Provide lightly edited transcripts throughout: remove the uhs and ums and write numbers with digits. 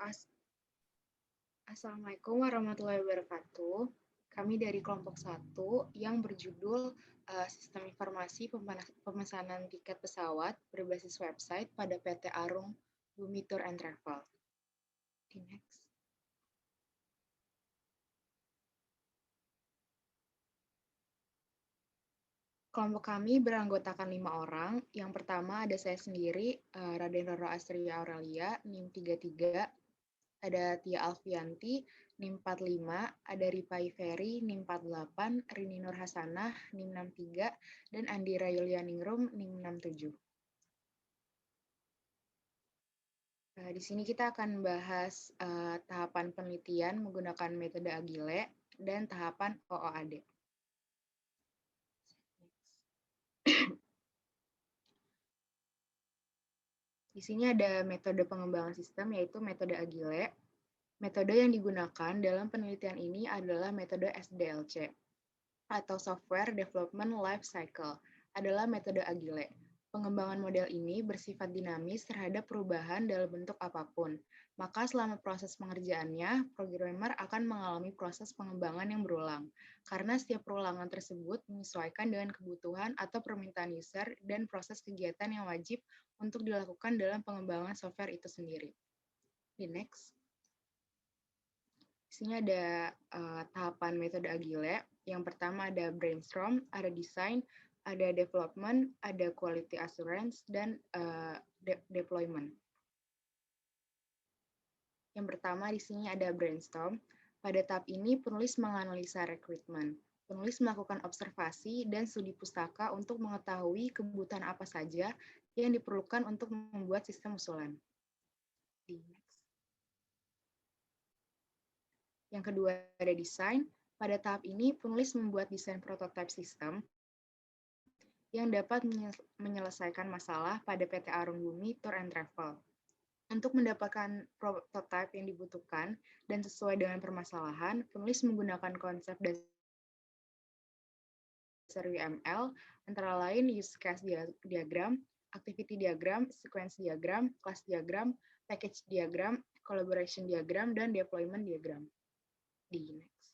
As- Assalamualaikum warahmatullahi wabarakatuh. Kami dari kelompok 1 yang berjudul Sistem Informasi Pemesanan Tiket Pesawat berbasis website pada PT Arung Bumi Tour and Travel. Next. Kelompok kami beranggotakan 5 orang. Yang pertama ada saya sendiri, Raden Roro Astria Aurelia, NIM 33. Ada Tia Alfianti, NIM 45, ada Ripai Ferry, NIM 48, Rini Nur Hasanah, NIM 63, dan Andira Yulianingrum, NIM 67. Di sini kita akan membahas tahapan penelitian menggunakan metode Agile dan tahapan OOAD. Di sini ada metode pengembangan sistem, yaitu metode Agile. Metode yang digunakan dalam penelitian ini adalah metode SDLC, atau Software Development Life Cycle, adalah metode Agile. Pengembangan model ini bersifat dinamis terhadap perubahan dalam bentuk apapun. Maka selama proses pengerjaannya, programmer akan mengalami proses pengembangan yang berulang, karena setiap perulangan tersebut menyesuaikan dengan kebutuhan atau permintaan user dan proses kegiatan yang wajib untuk dilakukan dalam pengembangan software itu sendiri. Di next. Di sini ada tahapan metode Agile. Yang pertama ada brainstorm, ada design, ada development, ada quality assurance, dan deployment. Yang pertama di sini ada brainstorm. Pada tahap ini penulis menganalisa rekrutmen. Penulis melakukan observasi dan studi pustaka untuk mengetahui kebutuhan apa saja yang diperlukan untuk membuat sistem usulan. Yang kedua ada desain. Pada tahap ini, penulis membuat desain prototipe sistem yang dapat menyelesaikan masalah pada PT Arung Bumi Tour and Travel. Untuk mendapatkan prototipe yang dibutuhkan dan sesuai dengan permasalahan, penulis menggunakan konsep dasar UML, antara lain use case diagram, activity diagram, sequence diagram, class diagram, package diagram, collaboration diagram, dan deployment diagram. Di next.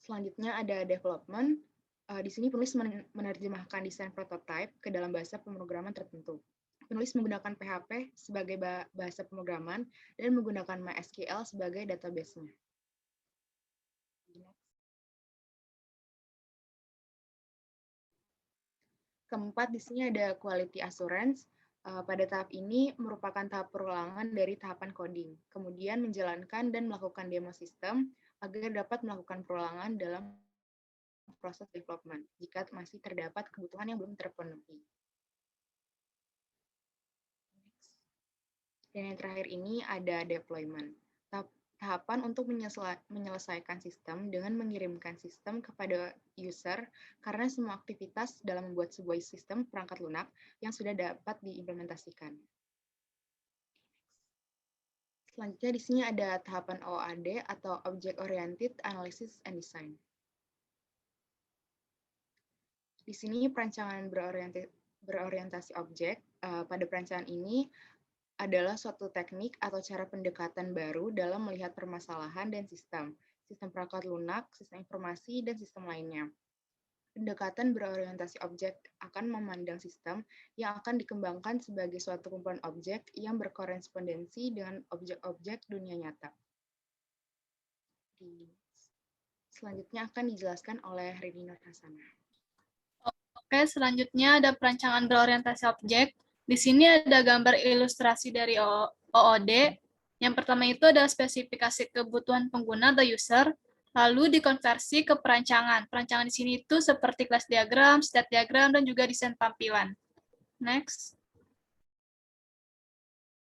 Selanjutnya ada development. Di sini penulis menerjemahkan desain prototipe ke dalam bahasa pemrograman tertentu. Penulis menggunakan PHP sebagai bahasa pemrograman dan menggunakan MySQL sebagai database-nya. Keempat, di sini ada quality assurance. Pada tahap ini merupakan tahap perulangan dari tahapan coding, kemudian menjalankan dan melakukan demo sistem agar dapat melakukan perulangan dalam proses development jika masih terdapat kebutuhan yang belum terpenuhi. Dan yang terakhir ini ada deployment. Tahapan untuk menyelesaikan sistem dengan mengirimkan sistem kepada user karena semua aktivitas dalam membuat sebuah sistem perangkat lunak yang sudah dapat diimplementasikan. Selanjutnya di sini ada tahapan OOAD atau Object Oriented Analysis and Design. Di sini perancangan berorientasi objek. Pada perancangan ini adalah suatu teknik atau cara pendekatan baru dalam melihat permasalahan dan sistem perangkat lunak, sistem informasi, dan sistem lainnya. Pendekatan berorientasi objek akan memandang sistem yang akan dikembangkan sebagai suatu kumpulan objek yang berkorespondensi dengan objek-objek dunia nyata. Selanjutnya akan dijelaskan oleh Rini Nur Hasanah. Oke, selanjutnya ada perancangan berorientasi objek. Di sini ada gambar ilustrasi dari OOD. Yang pertama itu ada spesifikasi kebutuhan pengguna atau user, lalu dikonversi ke perancangan. Perancangan di sini itu seperti class diagram, state diagram, dan juga desain tampilan. Next.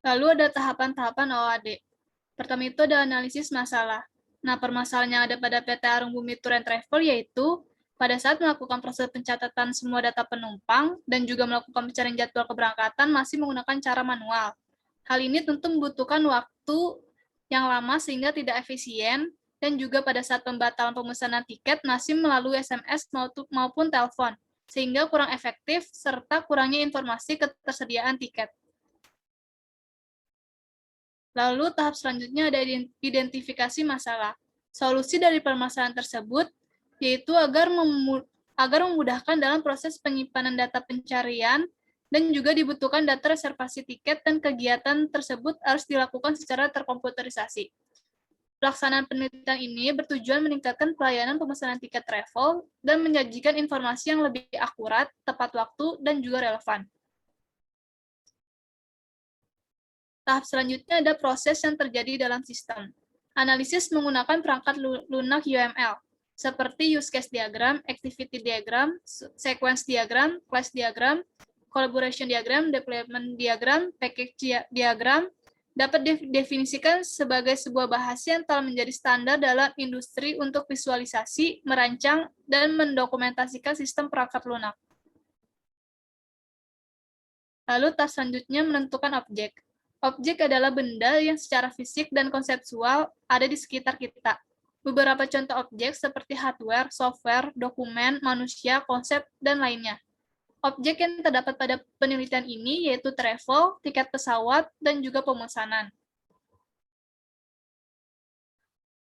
Lalu ada tahapan-tahapan OOAD. Pertama itu ada analisis masalah. Nah, permasalahan yang ada pada PT Arung Bumi Tour and Travel yaitu pada saat melakukan proses pencatatan semua data penumpang dan juga melakukan pencarian jadwal keberangkatan masih menggunakan cara manual. Hal ini tentu membutuhkan waktu yang lama sehingga tidak efisien, dan juga pada saat pembatalan pemesanan tiket masih melalui SMS maupun telepon. sehingga kurang efektif serta kurangnya informasi ketersediaan tiket. Lalu tahap selanjutnya ada identifikasi masalah. Solusi dari permasalahan tersebut yaitu agar memudahkan dalam proses penyimpanan data pencarian dan juga dibutuhkan data reservasi tiket dan kegiatan tersebut harus dilakukan secara terkomputerisasi. Pelaksanaan penelitian ini bertujuan meningkatkan pelayanan pemesanan tiket travel dan menyajikan informasi yang lebih akurat, tepat waktu, dan juga relevan. Tahap selanjutnya ada proses yang terjadi dalam sistem. Analisis menggunakan perangkat lunak UML, seperti use case diagram, activity diagram, sequence diagram, class diagram, collaboration diagram, deployment diagram, package diagram, dapat didefinisikan sebagai sebuah bahasa yang telah menjadi standar dalam industri untuk visualisasi, merancang, dan mendokumentasikan sistem perangkat lunak. Lalu tahap selanjutnya menentukan objek. Objek adalah benda yang secara fisik dan konseptual ada di sekitar kita. Beberapa contoh objek seperti hardware, software, dokumen, manusia, konsep, dan lainnya. Objek yang terdapat pada penelitian ini yaitu travel, tiket pesawat, dan juga pemesanan.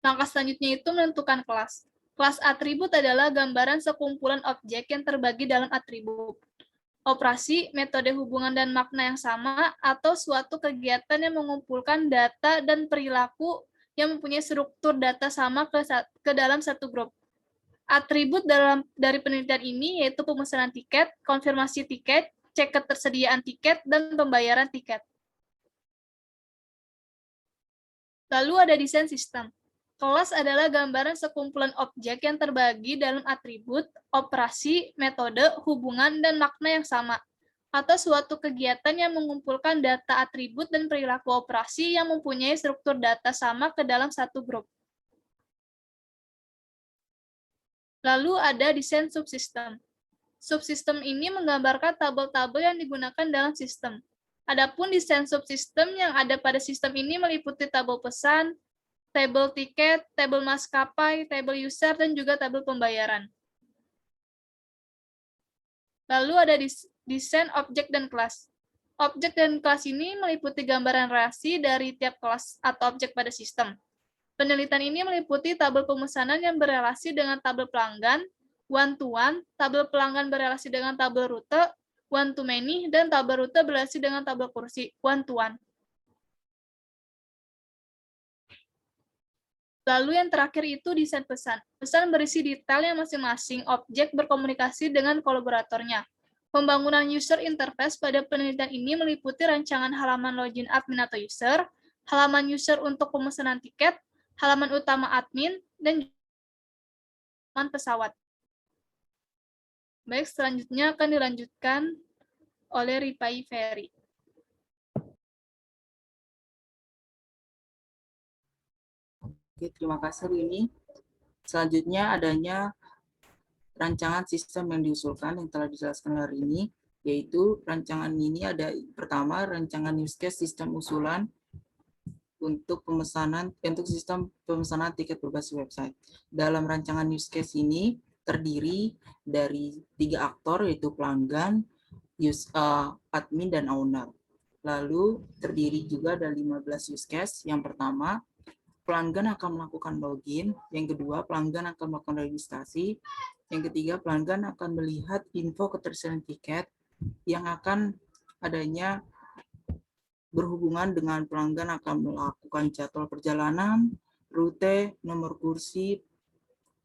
Langkah selanjutnya itu menentukan kelas. Kelas atribut adalah gambaran sekumpulan objek yang terbagi dalam atribut. Operasi, metode hubungan dan makna yang sama, atau suatu kegiatan yang mengumpulkan data dan perilaku yang mempunyai struktur data sama ke dalam satu grup. Atribut dari penelitian ini yaitu pemesanan tiket, konfirmasi tiket, cek ketersediaan tiket, dan pembayaran tiket. Lalu ada desain sistem. Kelas adalah gambaran sekumpulan objek yang terbagi dalam atribut, operasi, metode, hubungan, dan makna yang sama, atau suatu kegiatan yang mengumpulkan data atribut dan perilaku operasi yang mempunyai struktur data sama ke dalam satu grup. Lalu ada desain subsistem. Subsistem ini menggambarkan tabel-tabel yang digunakan dalam sistem. Adapun desain subsistem yang ada pada sistem ini meliputi tabel pesan, tabel tiket, tabel maskapai, tabel user, dan juga tabel pembayaran. Lalu ada desain objek dan kelas. Objek dan kelas ini meliputi gambaran relasi dari tiap kelas atau objek pada sistem. Penelitian ini meliputi tabel pemesanan yang berelasi dengan tabel pelanggan, one-to-one, tabel pelanggan berelasi dengan tabel rute, one-to-many, dan tabel rute berelasi dengan tabel kursi, one-to-one. Lalu yang terakhir itu desain pesan. Pesan berisi detail yang masing-masing objek berkomunikasi dengan kolaboratornya. Pembangunan user interface pada penelitian ini meliputi rancangan halaman login admin atau user, halaman user untuk pemesanan tiket, halaman utama admin, dan halaman pesawat. Baik, selanjutnya akan dilanjutkan oleh Ripai Ferry. Oke, terima kasih Rini. Selanjutnya adanya rancangan sistem yang diusulkan yang telah dijelaskan hari ini, yaitu rancangan ini ada pertama rancangan use case sistem usulan untuk sistem pemesanan tiket berbasis website. Dalam rancangan use case ini terdiri dari 3 aktor yaitu pelanggan, admin, dan owner. Lalu terdiri juga dari 15 use case. Yang pertama, pelanggan akan melakukan login. Yang kedua, pelanggan akan melakukan registrasi. Yang ketiga, pelanggan akan melihat info ketersediaan tiket yang akan adanya berhubungan dengan pelanggan akan melakukan jadwal perjalanan, rute, nomor kursi.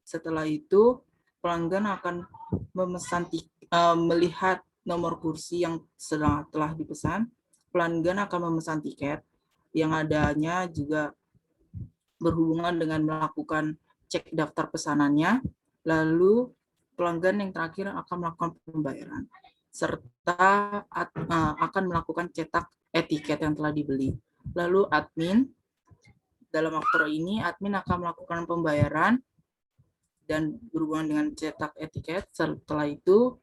Setelah itu, pelanggan akan melihat nomor kursi yang telah dipesan. Pelanggan akan memesan tiket yang adanya juga berhubungan dengan melakukan cek daftar pesanannya. Lalu pelanggan yang terakhir akan melakukan pembayaran serta akan melakukan cetak etiket yang telah dibeli. Lalu admin, dalam aktor ini admin akan melakukan pembayaran dan berhubungan dengan cetak etiket. Setelah itu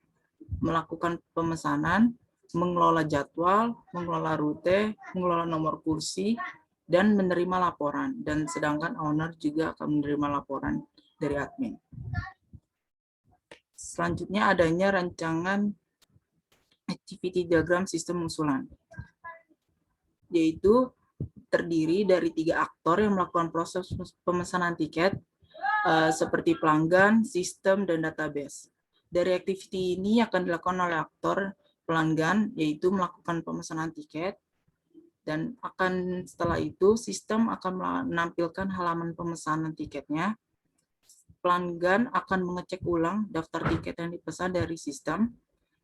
melakukan pemesanan, mengelola jadwal, mengelola rute, mengelola nomor kursi, dan menerima laporan. Dan sedangkan owner juga akan menerima laporan dari admin. Selanjutnya adanya rancangan activity diagram sistem usulan, yaitu terdiri dari 3 aktor yang melakukan proses pemesanan tiket seperti pelanggan, sistem, dan database. Dari activity ini akan dilakukan oleh aktor pelanggan, yaitu melakukan pemesanan tiket, dan setelah itu sistem akan menampilkan halaman pemesanan tiketnya. Pelanggan akan mengecek ulang daftar tiket yang dipesan dari sistem.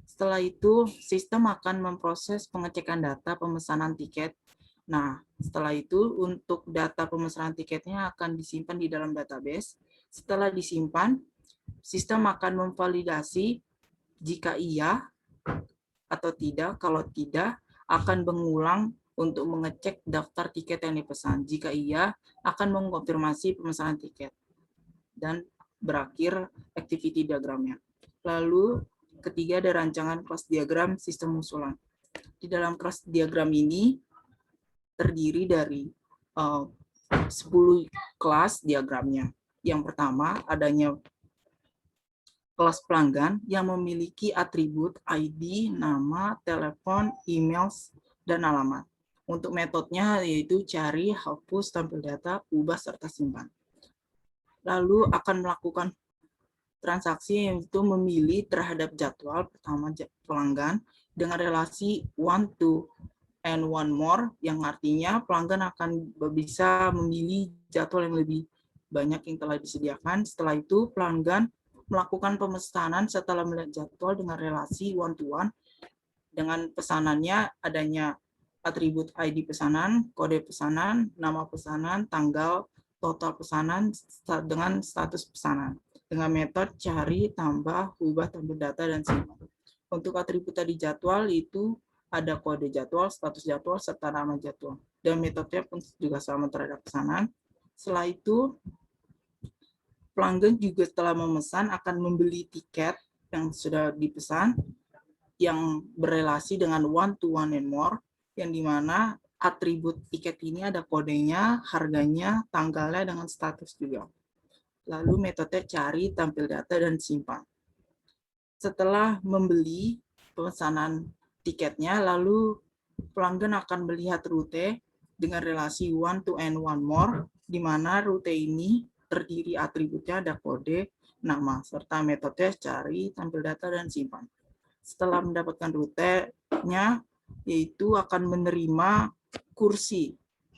Setelah itu, sistem akan memproses pengecekan data pemesanan tiket. Nah, setelah itu untuk data pemesanan tiketnya akan disimpan di dalam database. Setelah disimpan, sistem akan memvalidasi jika iya atau tidak. Kalau tidak, akan mengulang untuk mengecek daftar tiket yang dipesan. Jika iya, akan mengkonfirmasi pemesanan tiket. Dan berakhir activity diagramnya. Lalu ketiga ada rancangan kelas diagram sistem usulan. Di dalam kelas diagram ini terdiri dari 10 kelas diagramnya. Yang pertama adanya kelas pelanggan yang memiliki atribut ID, nama, telepon, email, dan alamat. Untuk metodenya yaitu cari, hapus, tampil data, ubah, serta simpan. Lalu akan melakukan transaksi yaitu memilih terhadap jadwal pertama pelanggan dengan relasi one to and one more, yang artinya pelanggan akan bisa memilih jadwal yang lebih banyak yang telah disediakan. Setelah itu pelanggan melakukan pemesanan setelah melihat jadwal dengan relasi one to one. Dengan pesanannya adanya atribut ID pesanan, kode pesanan, nama pesanan, tanggal, total pesanan dengan status pesanan. Dengan metode cari, tambah, ubah, tampil data, dan simpan. Untuk atribut tadi jadwal itu ada kode jadwal, status jadwal, serta nama jadwal. Dan metodenya pun juga sama terhadap pesanan. Setelah itu, pelanggan juga setelah memesan akan membeli tiket yang sudah dipesan yang berelasi dengan one to one and more, yang dimana atribut tiket ini ada kodenya, harganya, tanggalnya, dengan status juga. Lalu metode cari, tampil data, dan simpan. Setelah membeli pemesanan tiketnya, lalu pelanggan akan melihat rute dengan relasi one to and one more, di mana rute ini terdiri atributnya ada kode, nama, serta metode cari, tampil data, dan simpan. Setelah mendapatkan rutenya, yaitu akan menerima kursi.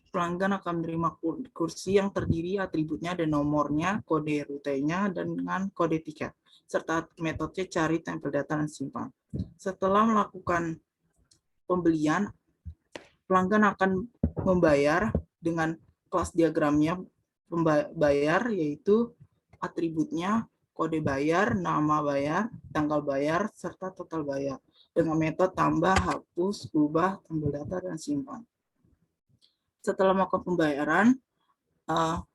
Pelanggan akan menerima kursi yang terdiri atributnya dan nomornya, kode rutenya, dan dengan kode tiket, serta metode cari, tampil data, dan simpan. Setelah melakukan pembelian, pelanggan akan membayar dengan kelas diagramnya pembayar, yaitu atributnya kode bayar, nama bayar, tanggal bayar, serta total bayar, dengan metode tambah, hapus, ubah, tampil data, dan simpan. Setelah melakukan pembayaran,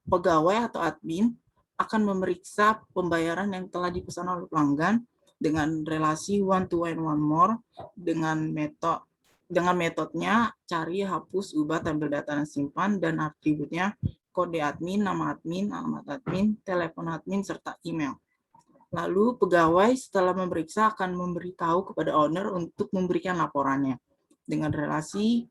pegawai atau admin akan memeriksa pembayaran yang telah dipesan oleh pelanggan dengan relasi one to one more, dengan metodenya cari, hapus, ubah, tampil data, dan simpan, dan atributnya kode admin, nama admin, alamat admin, telepon admin, serta email. Lalu pegawai setelah memeriksa akan memberitahu kepada owner untuk memberikan laporannya dengan relasi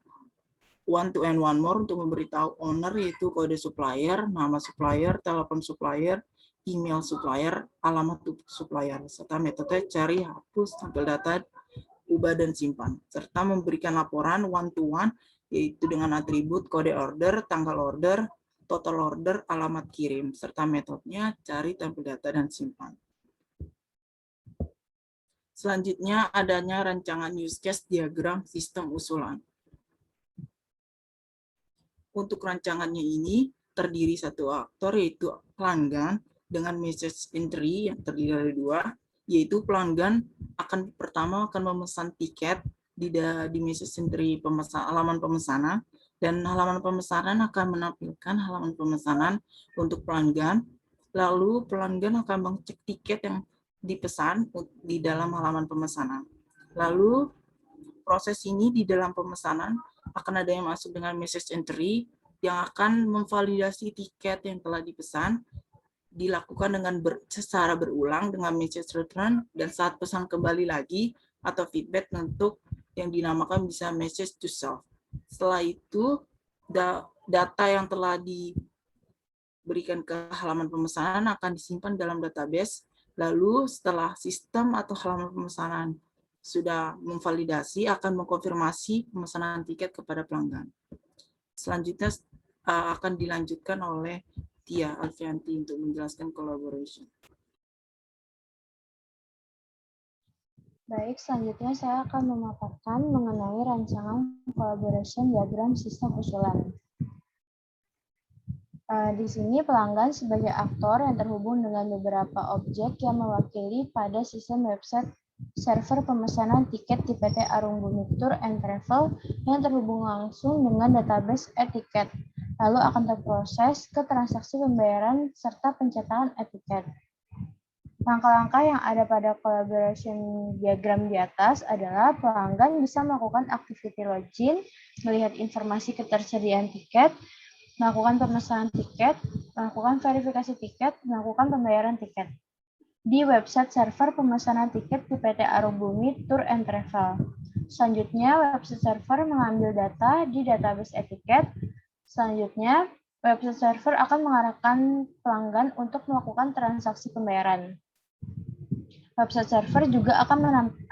one to and one more untuk memberitahu owner, yaitu kode supplier, nama supplier, telepon supplier, email supplier, alamat supplier, serta metode cari, hapus, tampil data, ubah, dan simpan, serta memberikan laporan one to one, yaitu dengan atribut kode order, tanggal order, total order, alamat kirim, serta metodenya cari, tampil data, dan simpan. Selanjutnya adanya rancangan use case diagram sistem usulan. Untuk rancangannya ini terdiri satu aktor, yaitu pelanggan dengan message entry yang terdiri dari 2, yaitu pelanggan pertama akan memesan tiket di message entry halaman pemesanan, dan halaman pemesanan akan menampilkan halaman pemesanan untuk pelanggan. Lalu pelanggan akan mengecek tiket yang dipesan di dalam halaman pemesanan. Lalu proses ini di dalam pemesanan akan ada yang masuk dengan message entry yang akan memvalidasi tiket yang telah dipesan dilakukan secara berulang dengan message return, dan saat pesan kembali lagi atau feedback untuk yang dinamakan bisa message to self. Setelah itu, data yang telah diberikan ke halaman pemesanan akan disimpan dalam database. Lalu setelah sistem atau halaman pemesanan sudah memvalidasi, akan mengkonfirmasi pemesanan tiket kepada pelanggan. Selanjutnya akan dilanjutkan oleh Tia Alfianti untuk menjelaskan collaboration. Baik, selanjutnya saya akan memaparkan mengenai rancangan collaboration diagram sistem usulan. Di sini pelanggan sebagai aktor yang terhubung dengan beberapa objek yang mewakili pada sistem website server pemesanan tiket di PT Arung Bumi Tour and Travel yang terhubung langsung dengan database e-tiket, lalu akan terproses ke transaksi pembayaran serta pencetakan e-tiket. Langkah-langkah yang ada pada collaboration diagram di atas adalah pelanggan bisa melakukan activity login, melihat informasi ketersediaan tiket, melakukan pemesanan tiket, melakukan verifikasi tiket, melakukan pembayaran tiket di website server pemesanan tiket di PT Arung Bumi Tour and Travel. Selanjutnya, website server mengambil data di database e-tiket. Selanjutnya, website server akan mengarahkan pelanggan untuk melakukan transaksi pembayaran. Website server juga akan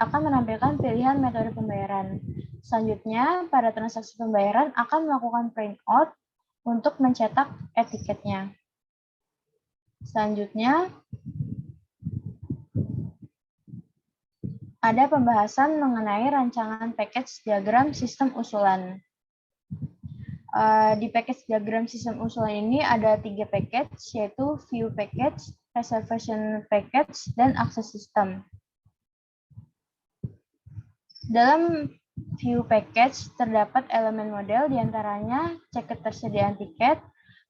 menampilkan pilihan metode pembayaran. Selanjutnya, pada transaksi pembayaran akan melakukan print out untuk mencetak etiketnya. Selanjutnya, ada pembahasan mengenai rancangan package diagram sistem usulan. Di package diagram sistem usulan ini ada 3 package, yaitu view package, reservation package, dan access system. Dalam view package terdapat elemen model diantaranya cek ketersediaan tiket,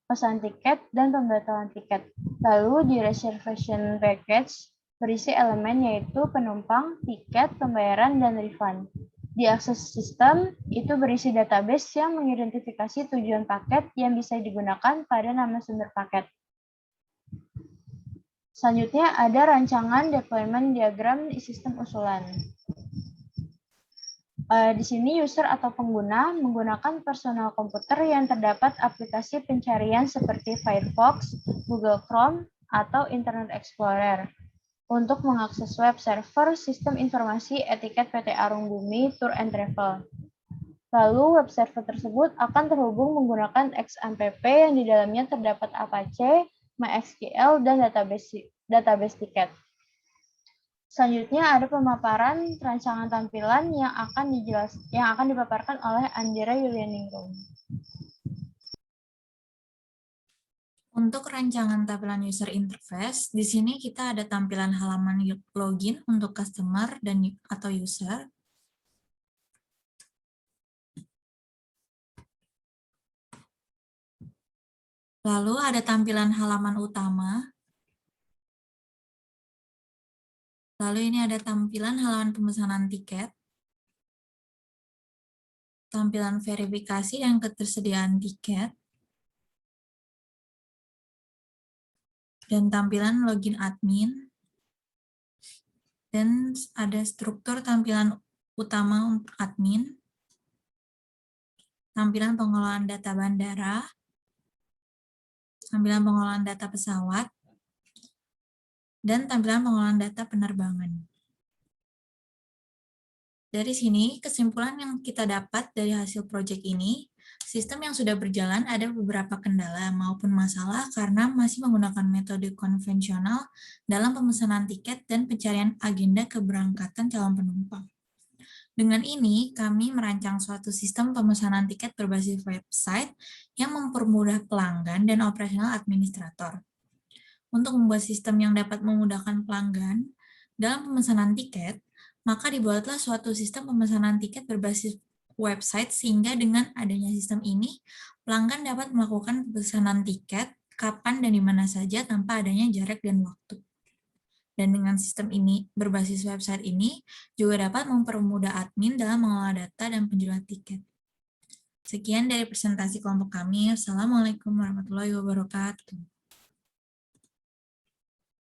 pesan tiket, dan pembatalan tiket. Lalu di reservation package berisi elemen yaitu penumpang, tiket, pembayaran, dan refund. Di access system itu berisi database yang mengidentifikasi tujuan paket yang bisa digunakan pada nama sumber paket. Selanjutnya ada rancangan deployment diagram sistem usulan. Di sini user atau pengguna menggunakan personal komputer yang terdapat aplikasi pencarian seperti Firefox, Google Chrome, atau Internet Explorer untuk mengakses web server sistem informasi etiket PT Arung Bumi Tour and Travel. Lalu web server tersebut akan terhubung menggunakan XMPP yang di dalamnya terdapat Apache, MySQL, dan database tiket. Selanjutnya ada pemaparan rancangan tampilan yang akan dipaparkan oleh Andira Yulianingrum. Untuk rancangan tampilan user interface, di sini kita ada tampilan halaman login untuk customer atau user. Lalu ada tampilan halaman utama. Lalu ini ada tampilan halaman pemesanan tiket. Tampilan verifikasi dan ketersediaan tiket. Dan tampilan login admin, dan ada struktur tampilan utama untuk admin, tampilan pengolahan data bandara, tampilan pengolahan data pesawat, dan tampilan pengolahan data penerbangan. Dari sini, kesimpulan yang kita dapat dari hasil proyek ini, sistem yang sudah berjalan ada beberapa kendala maupun masalah karena masih menggunakan metode konvensional dalam pemesanan tiket dan pencarian agenda keberangkatan calon penumpang. Dengan ini, kami merancang suatu sistem pemesanan tiket berbasis website yang mempermudah pelanggan dan operasional administrator. Untuk membuat sistem yang dapat memudahkan pelanggan dalam pemesanan tiket, maka dibuatlah suatu sistem pemesanan tiket berbasis website sehingga dengan adanya sistem ini, pelanggan dapat melakukan pemesanan tiket kapan dan di mana saja tanpa adanya jarak dan waktu. Dan dengan sistem ini berbasis website ini juga dapat mempermudah admin dalam mengelola data dan penjualan tiket. Sekian dari presentasi kelompok kami. Assalamualaikum warahmatullahi wabarakatuh.